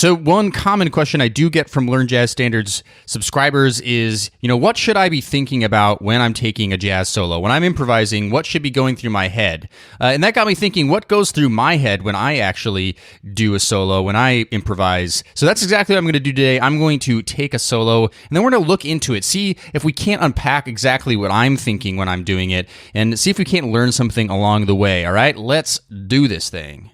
So one common question I do get from Learn Jazz Standards subscribers is, what should I be thinking about when I'm taking a jazz solo? When I'm improvising, what should be going through my head? And that got me thinking, what goes through my head when I actually do a solo, when I improvise? So that's exactly what I'm going to do today. I'm going to take a solo, and then we're going to look into it, see if we can't unpack exactly what I'm thinking when I'm doing it, and see if we can't learn something along the way. All right, let's do this thing.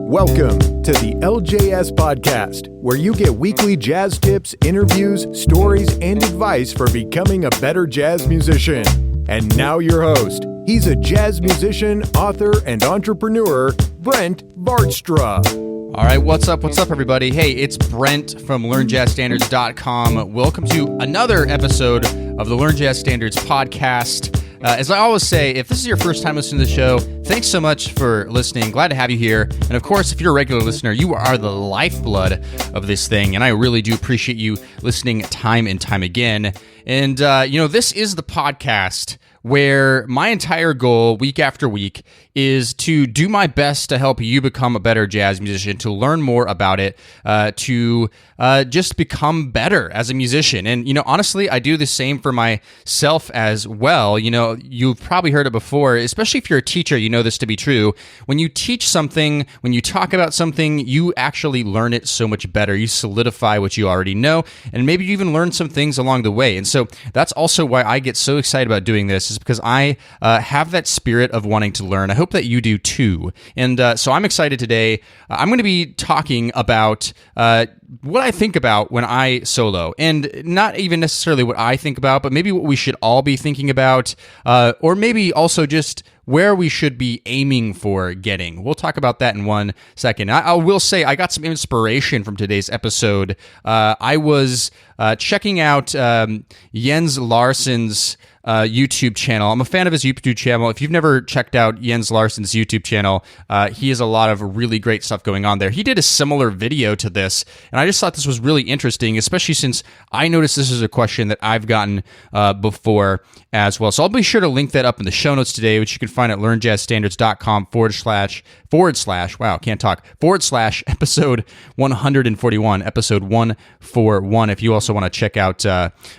Welcome to the LJS podcast, where you get weekly jazz tips, interviews, stories, and advice for becoming a better jazz musician. And now your host. He's a jazz musician, author, and entrepreneur, Brent Vaartstra. All right, what's up, everybody? Hey, it's Brent from LearnJazzStandards.com. Welcome to another episode of the Learn Jazz Standards podcast. As I always say, if this is your first time listening to the show, thanks so much for listening. Glad to have you here. And of course, if you're a regular listener, you are the lifeblood of this thing. And I really do appreciate you listening time and time again. And, this is the podcast where my entire goal week after week is to do my best to help you become a better jazz musician, to learn more about it, to just become better as a musician. And, honestly, I do the same for myself as well. You've probably heard it before, especially if you're a teacher, you know this to be true. When you teach something, when you talk about something, you actually learn it so much better. You solidify what you already know, and maybe you even learn some things along the way. And so that's also why I get so excited about doing this, is because I have that spirit of wanting to learn. I hope that you do too. And so I'm excited today. I'm going to be talking about what I think about when I solo, and not even necessarily what I think about, but maybe what we should all be thinking about, or maybe also just where we should be aiming for getting. We'll talk about that in 1 second. I will say I got some inspiration from today's episode. I was checking out Jens Larsson's YouTube channel. I'm a fan of his YouTube channel. If you've never checked out Jens Larsson's YouTube channel, he has a lot of really great stuff going on there. He did a similar video to this, and I just thought this was really interesting, especially since I noticed this is a question that I've gotten before as well. So I'll be sure to link that up in the show notes today, which you can find at learnjazzstandards.com // episode 141, episode 141, if you also want to check out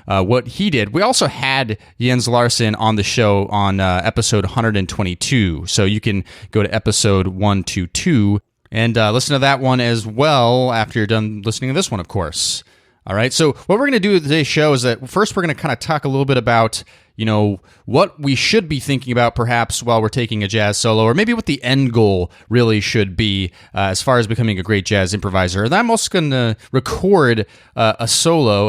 what he did. We also had Jens Larsson on the show on episode 122, so you can go to episode 122 and listen to that one as well after you're done listening to this one, of course. All right, so what we're going to do with today's show is that first we're going to kind of talk a little bit about what we should be thinking about perhaps while we're taking a jazz solo, or maybe what the end goal really should be as far as becoming a great jazz improviser. And I'm also going to record a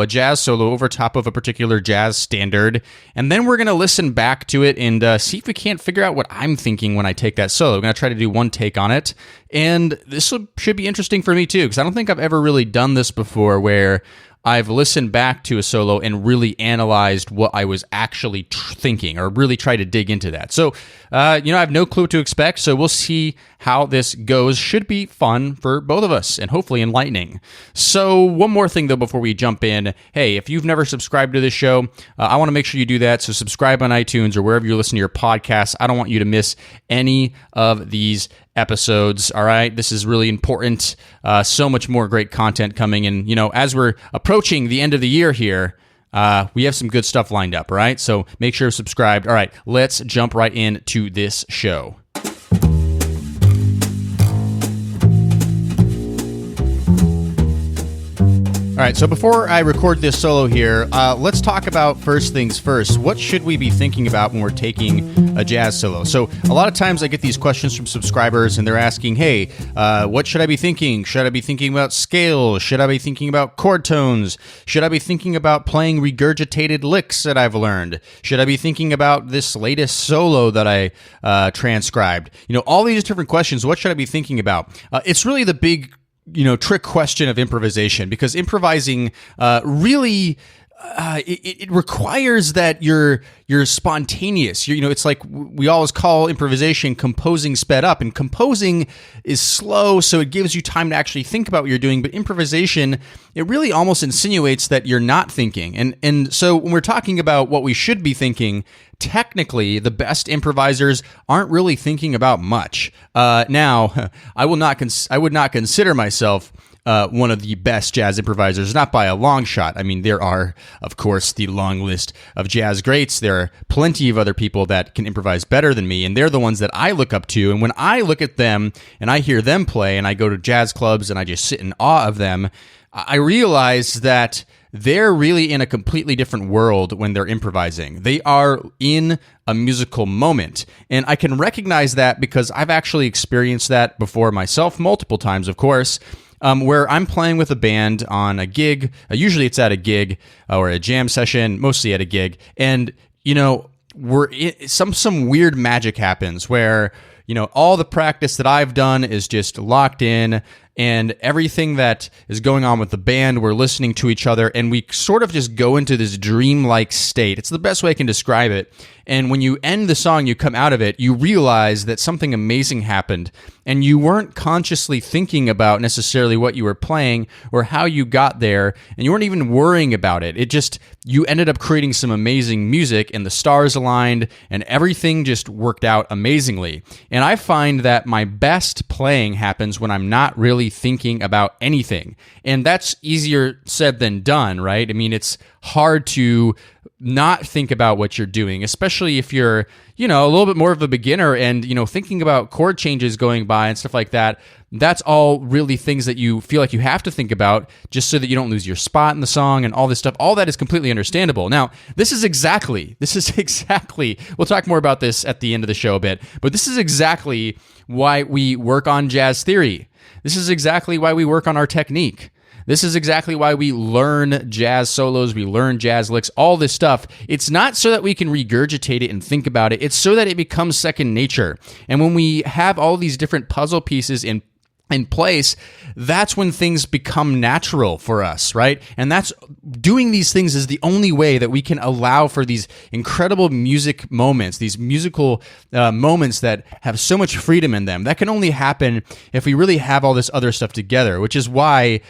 jazz solo over top of a particular jazz standard, and then we're going to listen back to it and see if we can't figure out what I'm thinking when I take that solo. I'm going to try to do one take on it, and this should be interesting for me too, because I don't think I've ever really done this before where I've listened back to a solo and really analyzed what I was actually thinking, or really tried to dig into that. So, I have no clue what to expect, so we'll see how this goes. Should be fun for both of us and hopefully enlightening. So one more thing, though, before we jump in. Hey, if you've never subscribed to this show, I want to make sure you do that. So subscribe on iTunes or wherever you listen to your podcasts. I don't want you to miss any of these episodes. All right, this is really important. So much more great content coming, and as we're approaching the end of the year here, we have some good stuff lined up. All right, so make sure you're subscribed. All right, let's jump right into this show. All right, so before I record this solo here, let's talk about first things first. What should we be thinking about when we're taking a jazz solo? So a lot of times I get these questions from subscribers, and they're asking, hey, what should I be thinking? Should I be thinking about scales? Should I be thinking about chord tones? Should I be thinking about playing regurgitated licks that I've learned? Should I be thinking about this latest solo that I transcribed? All these different questions. What should I be thinking about? It's really the big trick question of improvisation, because improvising really it requires that you're spontaneous. It's like we always call improvisation composing sped up, and composing is slow, so it gives you time to actually think about what you're doing. But improvisation, it really almost insinuates that you're not thinking. And so when we're talking about what we should be thinking, technically, the best improvisers aren't really thinking about much. Now, I would not consider myself one of the best jazz improvisers, not by a long shot. I mean, there are, of course, the long list of jazz greats. There are plenty of other people that can improvise better than me, and they're the ones that I look up to. And when I look at them and I hear them play and I go to jazz clubs and I just sit in awe of them, I realize that they're really in a completely different world when they're improvising. They are in a musical moment. And I can recognize that because I've actually experienced that before myself, multiple times, of course, where I'm playing with a band on a gig. Usually it's at a gig or a jam session, mostly at a gig. And, some weird magic happens where, all the practice that I've done is just locked in, and everything that is going on with the band, we're listening to each other, and we sort of just go into this dreamlike state. It's the best way I can describe it. And when you end the song, you come out of it, you realize that something amazing happened, and you weren't consciously thinking about necessarily what you were playing or how you got there, and you weren't even worrying about it. You ended up creating some amazing music, and the stars aligned, and everything just worked out amazingly. And I find that my best playing happens when I'm not really thinking about anything. And that's easier said than done, right? I mean, it's hard to not think about what you're doing, especially if you're, a little bit more of a beginner and, thinking about chord changes going by and stuff like that. That's all really things that you feel like you have to think about just so that you don't lose your spot in the song and all this stuff. All that is completely understandable. Now, this is exactly, we'll talk more about this at the end of the show a bit, but this is exactly why we work on jazz theory. This is exactly why we work on our technique. This is exactly why we learn jazz solos, we learn jazz licks, all this stuff. It's not so that we can regurgitate it and think about it. It's so that it becomes second nature. And when we have all these different puzzle pieces in place, that's when things become natural for us, right? And that's doing these things is the only way that we can allow for these incredible music moments, these musical moments that have so much freedom in them. That can only happen if we really have all this other stuff together, which is why,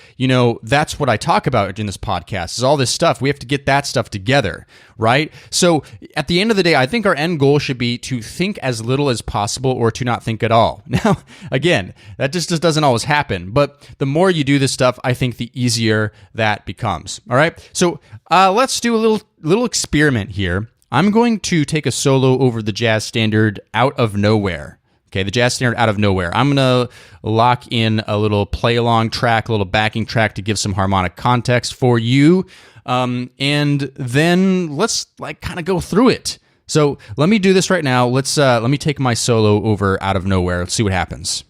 that's what I talk about in this podcast, is all this stuff. We have to get that stuff together, right? So at the end of the day, I think our end goal should be to think as little as possible or to not think at all. Now, again, that just doesn't always happen, but the more you do this stuff, I think the easier that becomes. All right, so let's do a little experiment here. I'm going to take a solo over the jazz standard Out of Nowhere. Okay, the jazz standard Out of Nowhere. I'm going to lock in a little play-along track, a little backing track to give some harmonic context for you, and then let's kind of go through it. So let me do this right now. Let me take my solo over Out of Nowhere. Let's see what happens.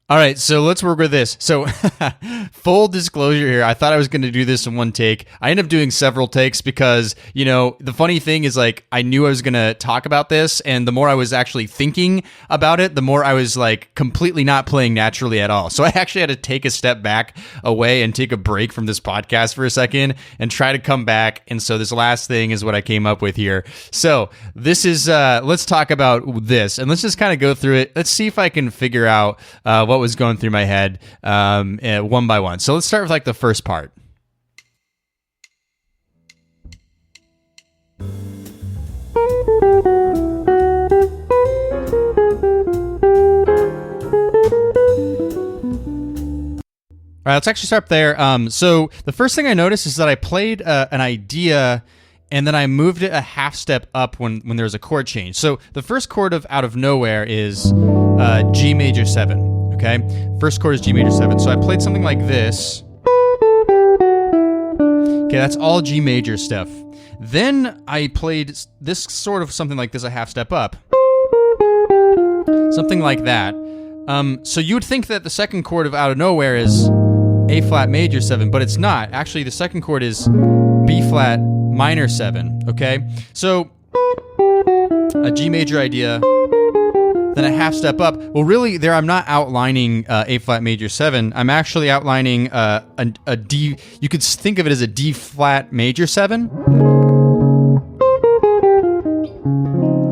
All right, so let's work with this. So Full disclosure here, I thought I was going to do this in one take. I ended up doing several takes because, the funny thing is, like, I knew I was going to talk about this, and the more I was actually thinking about it, the more I was, like, completely not playing naturally at all. So I actually had to take a step back away and take a break from this podcast for a second and try to come back. And so this last thing is what I came up with here. So this is, let's talk about this, and let's just kind of go through it. Let's see if I can figure out what was going through my head one by one. So let's start with like the first part. All right, let's actually start there. So the first thing I noticed is that I played an idea, and then I moved it a half step up when there was a chord change. So the first chord of Out of Nowhere is G major 7, okay? First chord is G major 7. So I played something like this. Okay, that's all G major stuff. Then I played this sort of something like this a half step up. Something like that. So you would think that the second chord of Out of Nowhere is A flat major 7, but it's not. Actually, the second chord is B flat minor 7, okay? So a G major idea, then a half step up. Well, really, there I'm not outlining A flat major 7. I'm actually outlining a D. You could think of it as a D flat major 7.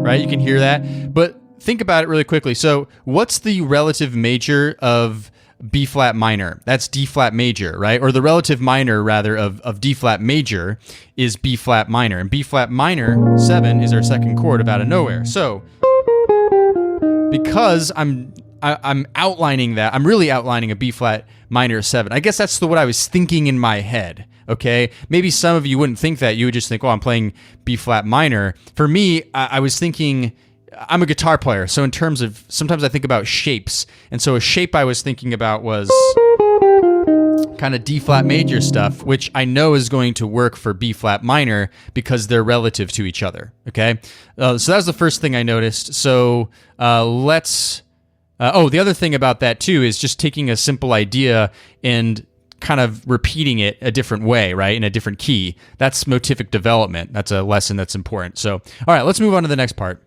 Right? You can hear that. But think about it really quickly. So what's the relative major of B flat minor? That's D flat major, right? Or the relative minor, rather, of D flat major is B flat minor. And B flat minor 7 is our second chord of Out of Nowhere. So because I'm outlining that, I'm really outlining a B flat minor 7. I guess that's what I was thinking in my head. Okay, maybe some of you wouldn't think that. You would just think, "Oh, I'm playing B flat minor." For me, I was thinking, I'm a guitar player, so in terms of, sometimes I think about shapes, and so a shape I was thinking about was kind of D flat major stuff, which I know is going to work for B flat minor because they're relative to each other. Okay, so that was the first thing I noticed. So let's. The other thing about that too is just taking a simple idea and kind of repeating it a different way, right? In a different key. That's motivic development. That's a lesson that's important. So, all right, let's move on to the next part.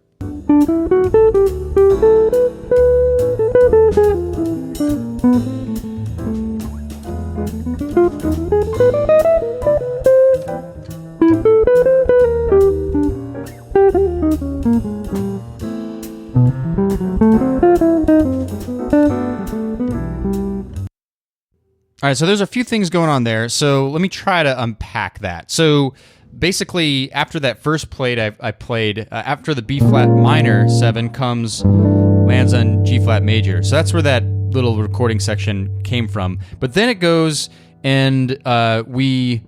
All right, so there's a few things going on there. So let me try to unpack that. So basically, after that first plate I played, after the B flat minor 7 lands on G flat major. So that's where that little recording section came from. But then it goes and we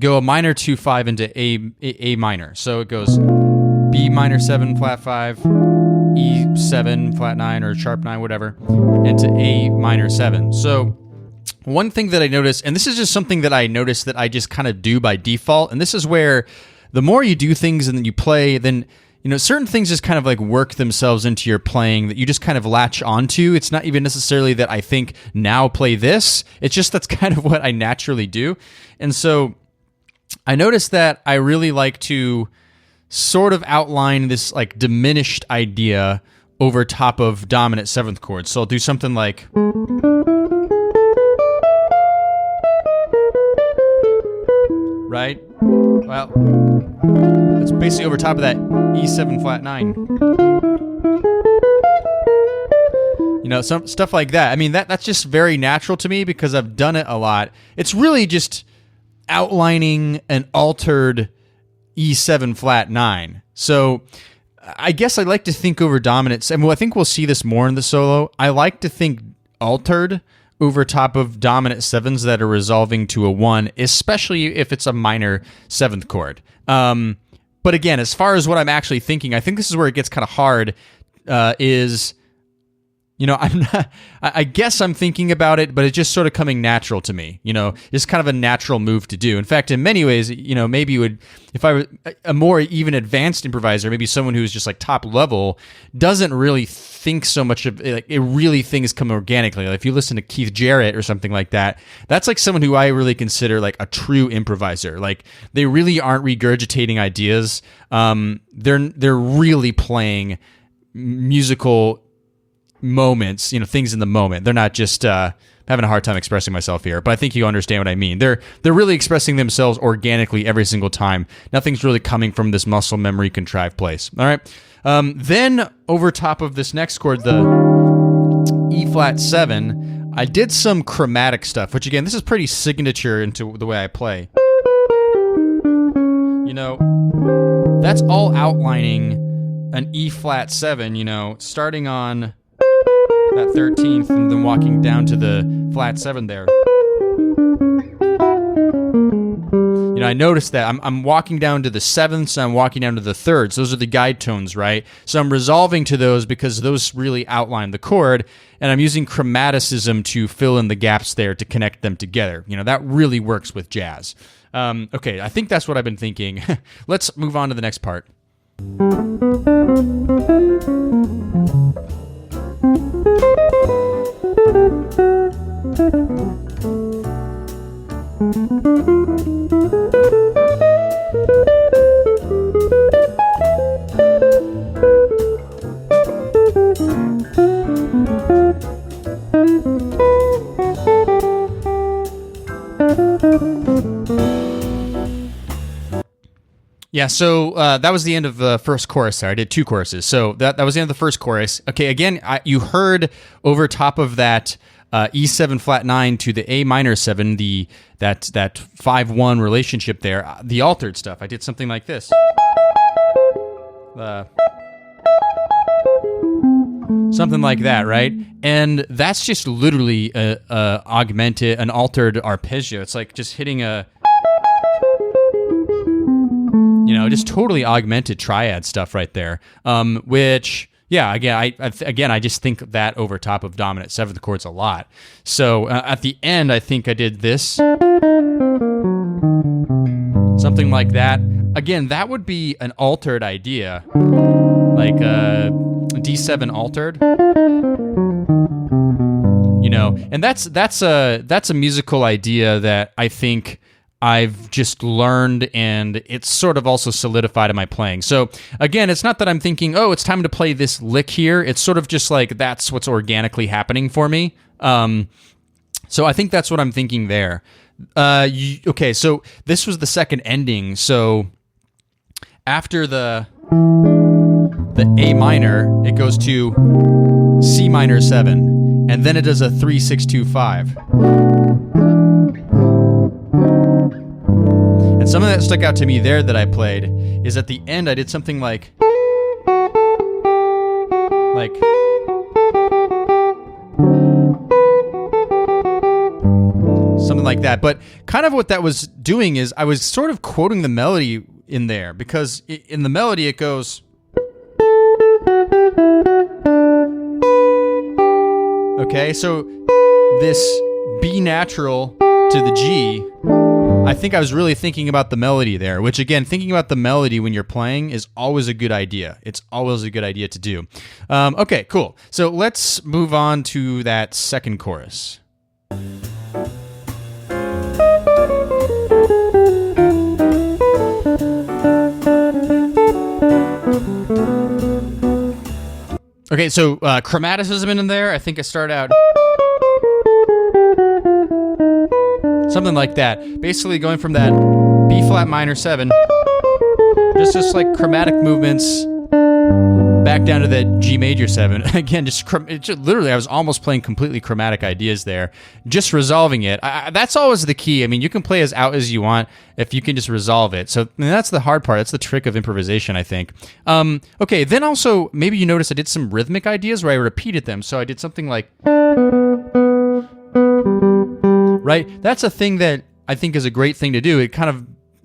go a minor 2-5 into A minor. So it goes B minor 7 flat 5, E7 flat 9 or sharp 9, whatever, into A minor 7. So one thing that I noticed, and this is just something that I noticed that I just kind of do by default, and this is where the more you do things and then you play, then certain things just kind of like work themselves into your playing that you just kind of latch onto. It's not even necessarily that I think now play this. It's just that's kind of what I naturally do. And so I noticed that I really like to sort of outline this like diminished idea over top of dominant 7th chords. So I'll do something like, right? Well, it's basically over top of that E7 flat 9. Some stuff like that. I mean, that's just very natural to me because I've done it a lot. It's really just outlining an altered E7 flat 9. So I guess I like to think over dominance. And I think we'll see this more in the solo. I like to think altered over top of dominant 7s that are resolving to a 1, especially if it's a minor 7th chord. But again, as far as what I'm actually thinking, I think this is where it gets kind of hard, is, I'm not, I guess I'm thinking about it, but it's just sort of coming natural to me. It's kind of a natural move to do. In fact, in many ways, maybe if I were a more even advanced improviser, maybe someone who's just like top level, doesn't really think so much of it. Like, it really things come organically. Like if you listen to Keith Jarrett or something like that, that's like someone who I really consider like a true improviser. Like they really aren't regurgitating ideas. They're really playing musical moments, things in the moment. They're not just having a hard time expressing myself here, but I think you understand what I mean. They're really expressing themselves organically every single time. Nothing's really coming from this muscle memory contrived place. All right. Then over top of this next chord, the E flat 7, I did some chromatic stuff, which again, this is pretty signature into the way I play. That's all outlining an E flat 7, starting on that 13th and then walking down to the flat 7 there. I noticed that I'm walking down to the 7th, so I'm walking down to the 3rd. So those are the guide tones, right? So I'm resolving to those because those really outline the chord, and I'm using chromaticism to fill in the gaps there to connect them together. That really works with jazz. Okay, I think that's what I've been thinking. Let's move on to the next part. Yeah, so that was the end of the first chorus there. I did 2 choruses. So that was the end of the first chorus. Okay, again, you heard over top of that E7 flat 9 to the A minor 7, that 5-1 relationship there, the altered stuff. I did something like this. Something like that, right? And that's just literally an altered arpeggio. It's like just hitting a... just totally augmented triad stuff right there. Which, yeah, again, I just think that over top of dominant 7th chords a lot. So at the end, I think I did this. Something like that. Again, that would be an altered idea. Like D7 altered. And that's a musical idea that I think I've just learned, and it's sort of also solidified in my playing. So again, it's not that I'm thinking, oh, it's time to play this lick here. It's sort of just like that's what's organically happening for me. So I think that's what I'm thinking there. Okay, so this was the second ending. So after the A minor, it goes to C minor 7, and then it does a 3-6-2-5. And something that stuck out to me there that I played is at the end I did something like something like that. But kind of what that was doing is I was sort of quoting the melody in there, because in the melody it goes... Okay, so this B natural to the G... I think I was really thinking about the melody there, which again, thinking about the melody when you're playing is always a good idea. It's always a good idea to do. Okay, cool. So let's move on to that second chorus. Okay, so chromaticism in there. I think I start out... something like that. Basically going from that B flat minor 7, just like chromatic movements back down to that G major 7. Again, just literally, I was almost playing completely chromatic ideas there, just resolving it. That's always the key. I mean, you can play as out as you want if you can just resolve it. So that's the hard part. That's the trick of improvisation, I think. Okay, then also, maybe you noticed I did some rhythmic ideas where I repeated them. So I did something like... Right? That's a thing that I think is a great thing to do.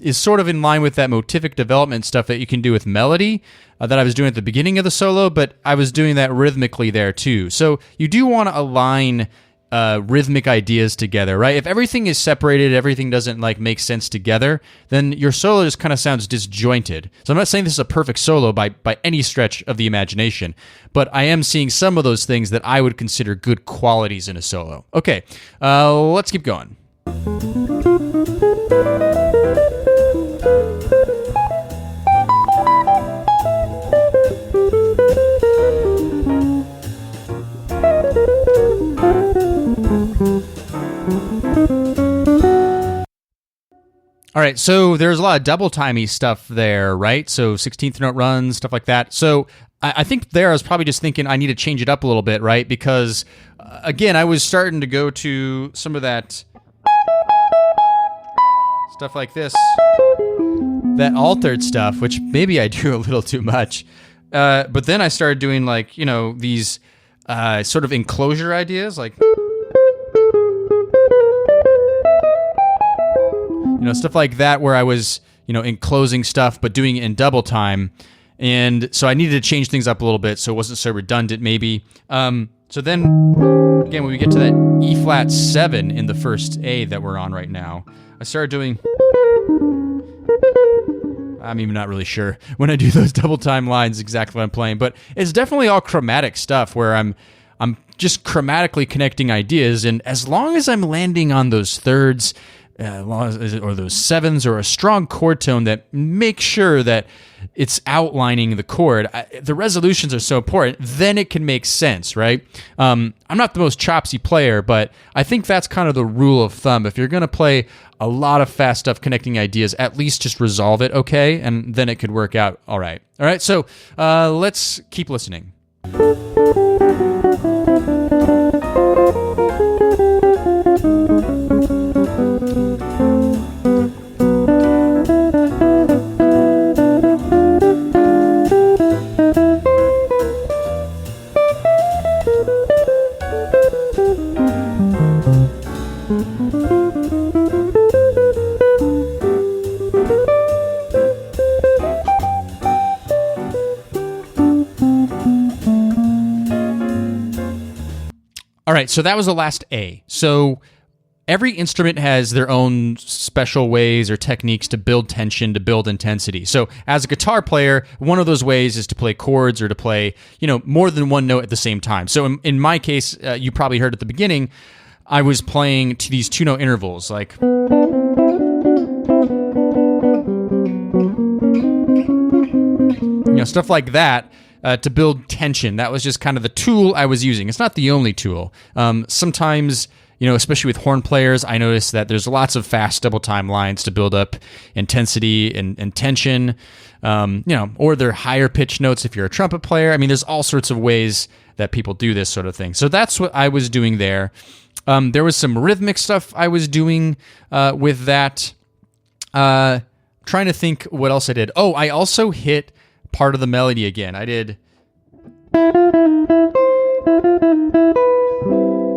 is sort of in line with that motivic development stuff that you can do with melody that I was doing at the beginning of the solo, but I was doing that rhythmically there too. So you do want to align rhythmic ideas together, right? If everything is separated, everything doesn't like make sense together, then your solo just kind of sounds disjointed. So I'm not saying this is a perfect solo by any stretch of the imagination, but I am seeing some of those things that I would consider good qualities in a solo. Okay, let's keep going. All right, so there's a lot of double-timey stuff there, right? So 16th note runs, stuff like that. So I think there I was probably just thinking I need to change it up a little bit, right? Because, again, I was starting to go to some of that stuff like this, that altered stuff, which maybe I do a little too much. But then I started doing, like, these sort of enclosure ideas, like... stuff like that where I was, enclosing stuff, but doing it in double time. And so I needed to change things up a little bit so it wasn't so redundant, maybe. So then, again, when we get to that E flat 7 in the first A that we're on right now, I started doing... I'm even not really sure when I do those double time lines exactly what I'm playing, but it's definitely all chromatic stuff where I'm just chromatically connecting ideas, and as long as I'm landing on those thirds... or those sevens, or a strong chord tone that makes sure that it's outlining the chord, the resolutions are so important, then it can make sense, right? I'm not the most chopsy player, but I think that's kind of the rule of thumb. If you're going to play a lot of fast stuff connecting ideas, at least just resolve it okay, and then it could work out all right. All right, so let's keep listening. All right, so that was the last A. So every instrument has their own special ways or techniques to build tension, to build intensity. So as a guitar player, one of those ways is to play chords or to play, more than one note at the same time. So in my case, you probably heard at the beginning, I was playing to these 2-note intervals, like... stuff like that. To build tension. That was just kind of the tool I was using. It's not the only tool. Sometimes, especially with horn players, I notice that there's lots of fast double time lines to build up intensity and tension, or they're higher pitch notes if you're a trumpet player. I mean, there's all sorts of ways that people do this sort of thing. So that's what I was doing there. There was some rhythmic stuff I was doing with that. Trying to think what else I did. Oh, I also hit part of the melody again. I did,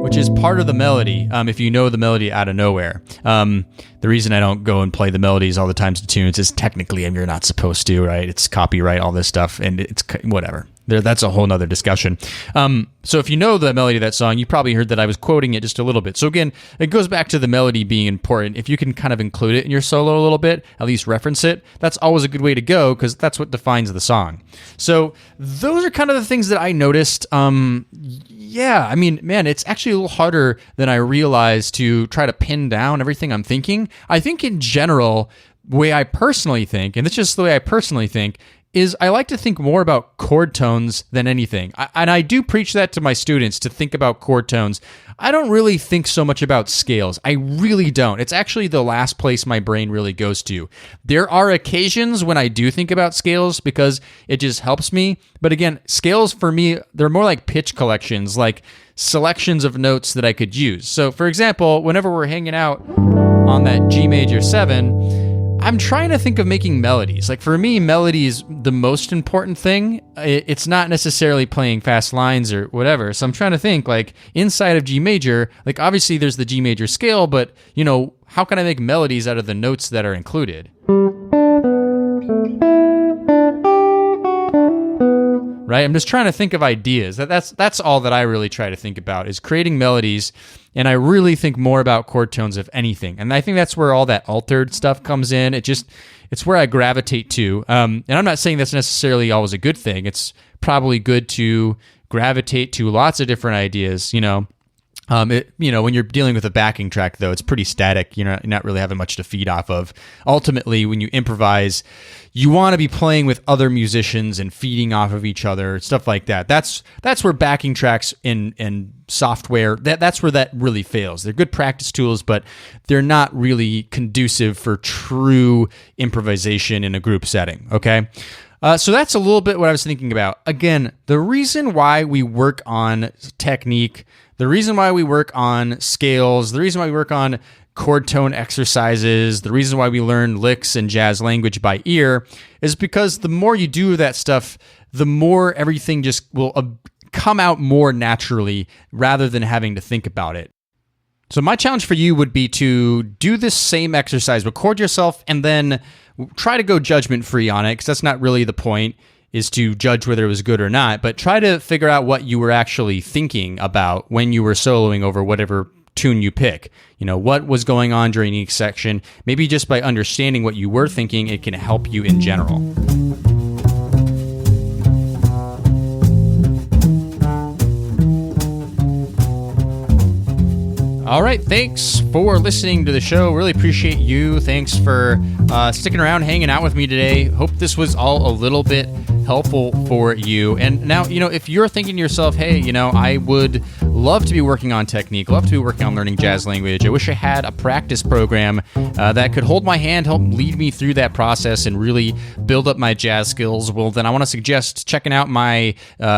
which is part of the melody, if you know the melody out of nowhere. The reason I don't go and play the melodies all the time to tunes is technically you're not supposed to, right? It's copyright, all this stuff, and it's whatever. That's a whole nother discussion. So if you know the melody of that song, you probably heard that I was quoting it just a little bit. So again, it goes back to the melody being important. If you can kind of include it in your solo a little bit, at least reference it, that's always a good way to go because that's what defines the song. So those are kind of the things that I noticed. Yeah, I mean, man, it's actually a little harder than I realized to try to pin down everything I'm thinking. I think in general, the way I personally think, and it's just the way I personally think, is I like to think more about chord tones than anything. And I do preach that to my students to think about chord tones. I don't really think so much about scales. I really don't. It's actually the last place my brain really goes to. There are occasions when I do think about scales because it just helps me. But again, scales for me, they're more like pitch collections, like selections of notes that I could use. So for example, whenever we're hanging out on that G major 7, I'm trying to think of making melodies. Like for me, melody is the most important thing. It's not necessarily playing fast lines or whatever. So I'm trying to think like inside of G major, like obviously there's the G major scale, but how can I make melodies out of the notes that are included? Right? I'm just trying to think of ideas. That's all that I really try to think about, is creating melodies, and I really think more about chord tones, if anything. And I think that's where all that altered stuff comes in. It's where I gravitate to. And I'm not saying that's necessarily always a good thing. It's probably good to gravitate to lots of different ideas, when you're dealing with a backing track, though, it's pretty static. You're not really having much to feed off of. Ultimately, when you improvise, you want to be playing with other musicians and feeding off of each other, stuff like that. That's where backing tracks in software, that's where that really fails. They're good practice tools, but they're not really conducive for true improvisation in a group setting, okay? So that's a little bit what I was thinking about. Again, the reason why we work on technique, the reason why we work on scales, the reason why we work on chord tone exercises, the reason why we learn licks and jazz language by ear is because the more you do that stuff, the more everything just will come out more naturally rather than having to think about it. So my challenge for you would be to do this same exercise, record yourself, and then try to go judgment-free on it, because that's not really the point, is to judge whether it was good or not, but try to figure out what you were actually thinking about when you were soloing over whatever tune you pick. What was going on during each section. Maybe just by understanding what you were thinking, it can help you in general. All right, thanks for listening to the show. Really appreciate you. Thanks for sticking around, hanging out with me today. Hope this was all a little bit helpful for you. And now, if you're thinking to yourself, hey, I would love to be working on technique, love to be working on learning jazz language. I wish I had a practice program that could hold my hand, help lead me through that process and really build up my jazz skills. Well, then I want to suggest checking out my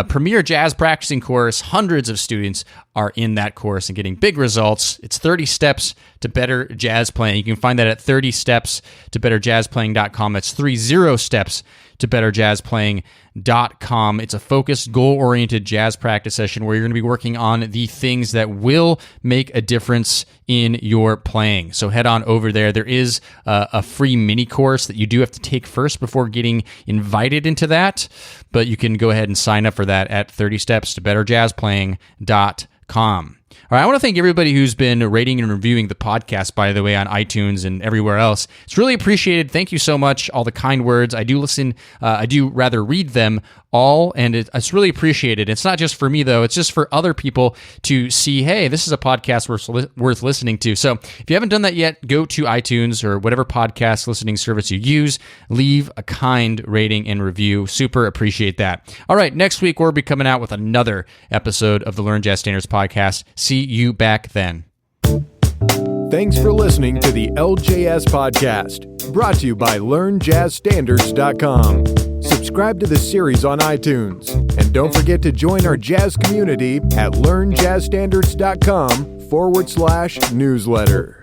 premier jazz practicing course. Hundreds of students are in that course and getting big results. It's 30 Steps to Better Jazz Playing. You can find that at 30stepstobetterjazzplaying.com. That's 30 steps to betterjazzplaying.com. It's a focused, goal-oriented jazz practice session where you're going to be working on the things that will make a difference in your playing. So head on over there. There is a free mini course that you do have to take first before getting invited into that, but you can go ahead and sign up for that at 30stepstobetterjazzplaying.com. All right, I want to thank everybody who's been rating and reviewing the podcast, by the way, on iTunes and everywhere else. It's really appreciated. Thank you so much. All the kind words. I do read them all, and it's really appreciated. It's not just for me, though. It's just for other people to see, hey, this is a podcast worth listening to. So if you haven't done that yet, go to iTunes or whatever podcast listening service you use. Leave a kind rating and review. Super appreciate that. All right, next week we'll be coming out with another episode of the Learn Jazz Standards podcast. See you back then. Thanks for listening to the LJS podcast, brought to you by LearnJazzStandards.com. Subscribe to the series on iTunes, and don't forget to join our jazz community at LearnJazzStandards.com/newsletter.